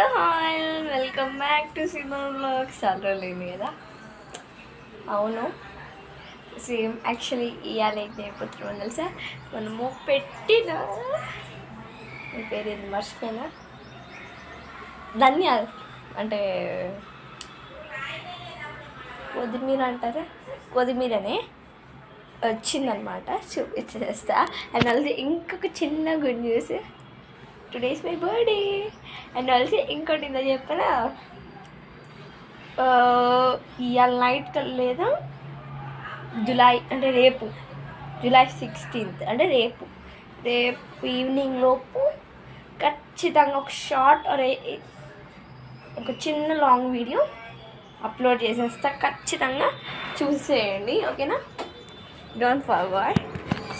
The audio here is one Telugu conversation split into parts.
Hello hi, welcome back to Simon vlogs. చాలా రోజులైంది కదా. అవును, సేమ్ యాక్చువల్లీ ఇవాళ అయితే అయిపోతున్నాం తెలుసా. మనము పెట్టిన మీ పేరు ఏంది మర్చిపోయినా, ధన్యాలు అంటే కొత్తిమీర అంటారా, కొత్తిమీరనే వచ్చిందనమాట. చూపించేస్తా. అండ్ అలాగే ఇంకొక చిన్న good news, today is my birthday. And also ఇంకోటి ఇందా చెప్పనా, ఇవాళ నైట్ లేదా జూలై అంటే రేపు జూలై 16th అంటే రేపు ఈవినింగ్ లోపు ఖచ్చితంగా ఒక షార్ట్ ఒక చిన్న లాంగ్ వీడియో అప్లోడ్ చేసేస్తా. ఖచ్చితంగా చూసేయండి, ఓకేనా? Don't forget.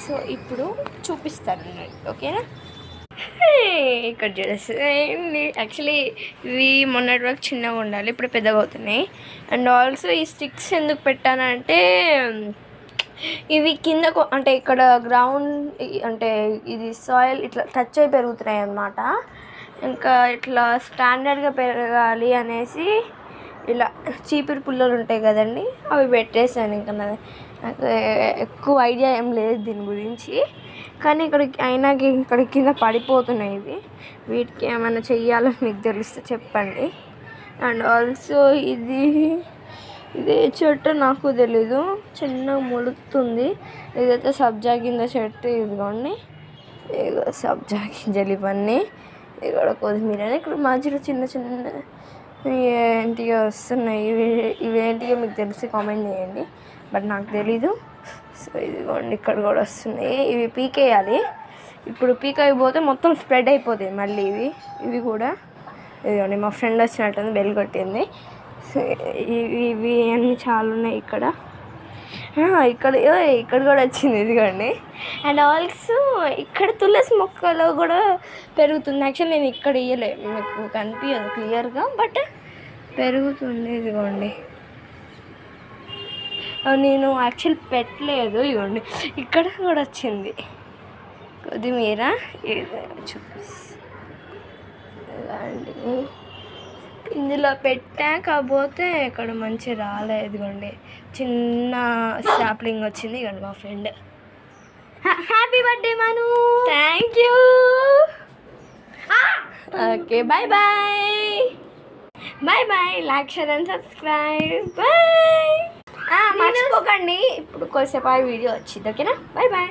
సో ఇప్పుడు చూపిస్తాను అన్నట్టు, ఓకేనా? ఇక్కడ చూడండి, యాక్చువల్లీ ఇవి మొన్నటి వరకు చిన్నగా ఉండాలి, ఇప్పుడు పెద్దగా అవుతున్నాయి. అండ్ ఆల్సో ఈ స్టిక్స్ ఎందుకు పెట్టానంటే, ఇవి కిందకు అంటే ఇక్కడ గ్రౌండ్ అంటే ఇది సాయిల్ ఇట్లా టచ్ అయి పెరుగుతున్నాయి అన్నమాట. ఇంకా ఇట్లా స్టాండర్డ్గా పెరగాలి అనేసి ఇలా చీపురు పుల్లలు ఉంటాయి కదండి, అవి పెట్టేసాను. ఇంకా నాకు ఎక్కువ ఐడియా ఏం లేదు దీని గురించి, కానీ ఇక్కడ కింద పడిపోతున్నాయి ఇవి. వీటికి ఏమైనా చెయ్యాలని మీకు తెలిస్తే చెప్పండి. అండ్ ఆల్సో ఇదే చెట్టు నాకు తెలీదు, చిన్నగా మొలుతుంది. ఇదైతే సబ్జా గింజ చెట్టు, ఇదిగోండి, ఇదిగో సబ్జా గింజలు ఇవన్నీ. ఇక్కడ కొత్తిమీర, ఇక్కడ మధ్యలో చిన్న చిన్న ఏంటిగా వస్తున్నాయి. ఇవేంటిగా మీకు తెలిసి కామెంట్ చేయండి, బట్ నాకు తెలీదు. సో ఇదిగోండి, ఇక్కడ కూడా వస్తున్నాయి. ఇవి పీకేయాలి. ఇప్పుడు పీక్ అయిపోతే మొత్తం స్ప్రెడ్ అయిపోతాయి మళ్ళీ ఇవి కూడా. ఇదిగోండి, మా ఫ్రెండ్ వచ్చినట్టుంది, బెల్ కొట్టింది. సో ఇవి అన్నీ చాలా ఉన్నాయి ఇక్కడ కూడా వచ్చింది, ఇదిగోండి. అండ్ ఆల్సో ఇక్కడ తులసి మొక్కలు కూడా పెరుగుతుంది. యాక్చువల్లీ నేను ఇక్కడ ఇయ్యలే, మీకు కనిపించదు క్లియర్గా, బట్ పెరుగుతుంది. ఇదిగోండి, నేను యాక్చువల్ పెట్టలేదు. ఇదిగోండి, ఇక్కడ కూడా వచ్చింది కొత్తిమీర. చూపిస్తాండి, ఇందులో పెట్టాకపోతే ఇక్కడ మంచి రాలేదు. ఇదిగోండి, చిన్న సాప్లింగ్ వచ్చింది. ఇదిగోండి మా friend. Happy birthday Manu. Thank you. Okay, bye bye. Bye bye. Like, share and subscribe. Bye. మర్చిపోకండి, ఇప్పుడు కొద్దిసేపు వీడియో వచ్చింది, ఓకేనా? Bye bye.